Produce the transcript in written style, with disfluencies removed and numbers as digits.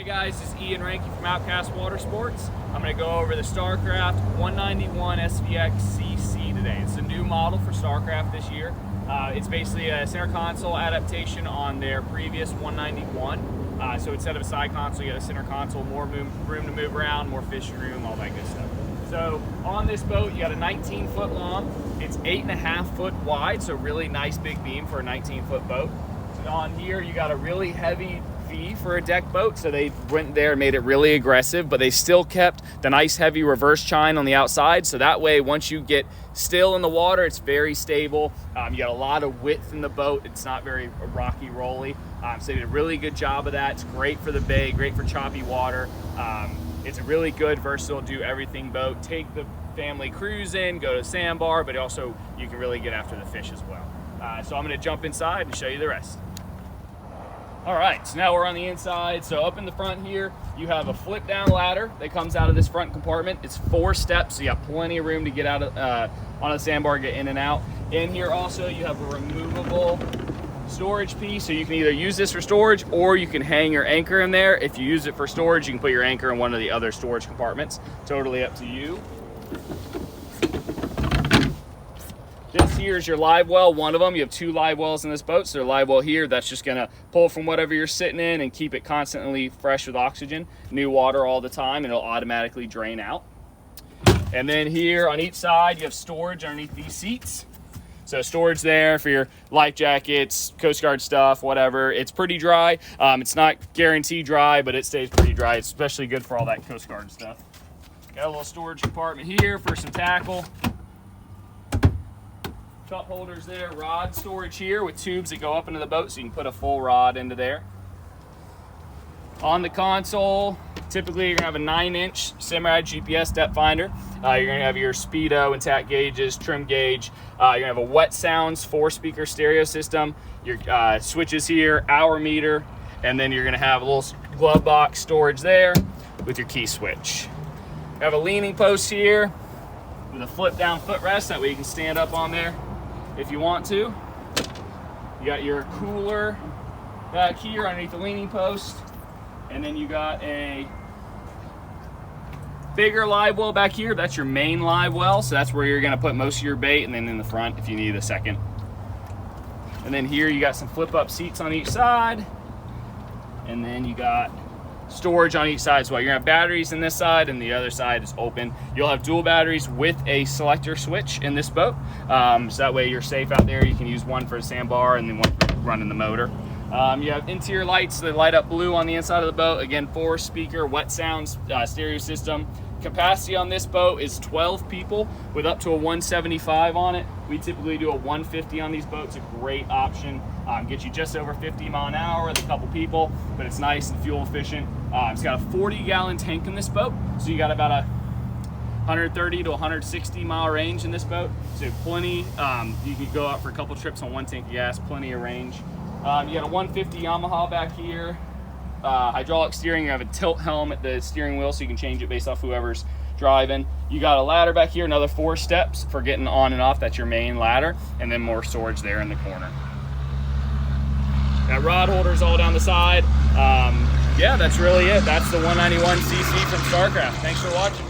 Hey guys, this is Ian Ranky from Outcast Watersports. I'm going to go over the Starcraft 191 Svx CC today. It's a new model for Starcraft this year. It's basically a center console adaptation on their previous 191. So instead of a side console, you got a center console, more room to move around, more fishing room, all that good stuff. So on this boat, you got a 19-foot long. It's 8.5 foot wide, so really nice big beam for a 19-foot boat. And on here, you got a really heavy V for a deck boat, so they went there and made it really aggressive, but they still kept the nice heavy reverse chine on the outside, so that way once you get still in the water, it's very stable. You got a lot of width in the boat. It's not very rocky rolly, so they did a really good job of that. It's great for the bay, great for choppy water. It's a really good, versatile, do everything boat. Take the family cruising, go to sandbar, but also you can really get after the fish as well. So I'm going to jump inside and show you the rest. All right, so now we're on the inside. So up in the front here, you have a flip down ladder that comes out of this front compartment. It's 4 steps, so you have plenty of room to get out of on the sandbar, get in and out. In here also, you have a removable storage piece, so you can either use this for storage or you can hang your anchor in there. If you use it for storage, you can put your anchor in one of the other storage compartments. Totally up to you. This here is your live well, one of them. You have 2 live wells in this boat. So the live well here, that's just gonna pull from whatever you're sitting in and keep it constantly fresh with oxygen. New water all the time, and it'll automatically drain out. And then here on each side, you have storage underneath these seats. So storage there for your life jackets, Coast Guard stuff, whatever. It's pretty dry. It's not guaranteed dry, but it stays pretty dry. It's especially good for all that Coast Guard stuff. Got a little storage compartment here for some tackle. Cup holders there, rod storage here with tubes that go up into the boat, so you can put a full rod into there. On the console, typically you're gonna have a 9-inch Samurai GPS depth finder. You're gonna have your speedo and tack gauges, trim gauge. You're gonna have a Wet Sounds 4-speaker stereo system. Your switches here, hour meter, and then you're gonna have a little glove box storage there with your key switch. You have a leaning post here with a flip down footrest, that way you can stand up on there if you want to. You got your cooler back here underneath the leaning post, and then you got a bigger live well back here. That's your main live well, so that's where you're gonna put most of your bait, and then in the front if you need a second. And then here you got some flip up seats on each side, and then you got storage on each side as well. You're gonna have batteries in this side, and the other side is open. You'll have dual batteries with a selector switch in this boat, so that way you're safe out there. You can use one for a sandbar and then one for running the motor. You have interior lights that light up blue on the inside of the boat. Again, 4-speaker Wet Sounds stereo system. Capacity on this boat is 12 people with up to a 175 on it. We typically do a 150 on these boats. A great option. Get you just over 50 miles an hour with a couple people, but it's nice and fuel efficient. It's got a 40-gallon tank in this boat, so you got about a 130 to 160 mile range in this boat. So plenty. You can go out for a couple trips on 1 tank of gas. Plenty of range. You got a 150 Yamaha back here. Hydraulic steering. You have a tilt helm at the steering wheel, so you can change it based off whoever's driving. You got a ladder back here, another 4 steps for getting on and off. That's your main ladder, and then more storage there in the corner. Got rod holders all down the side. Yeah, that's really it. That's the 191cc from Starcraft. Thanks for watching.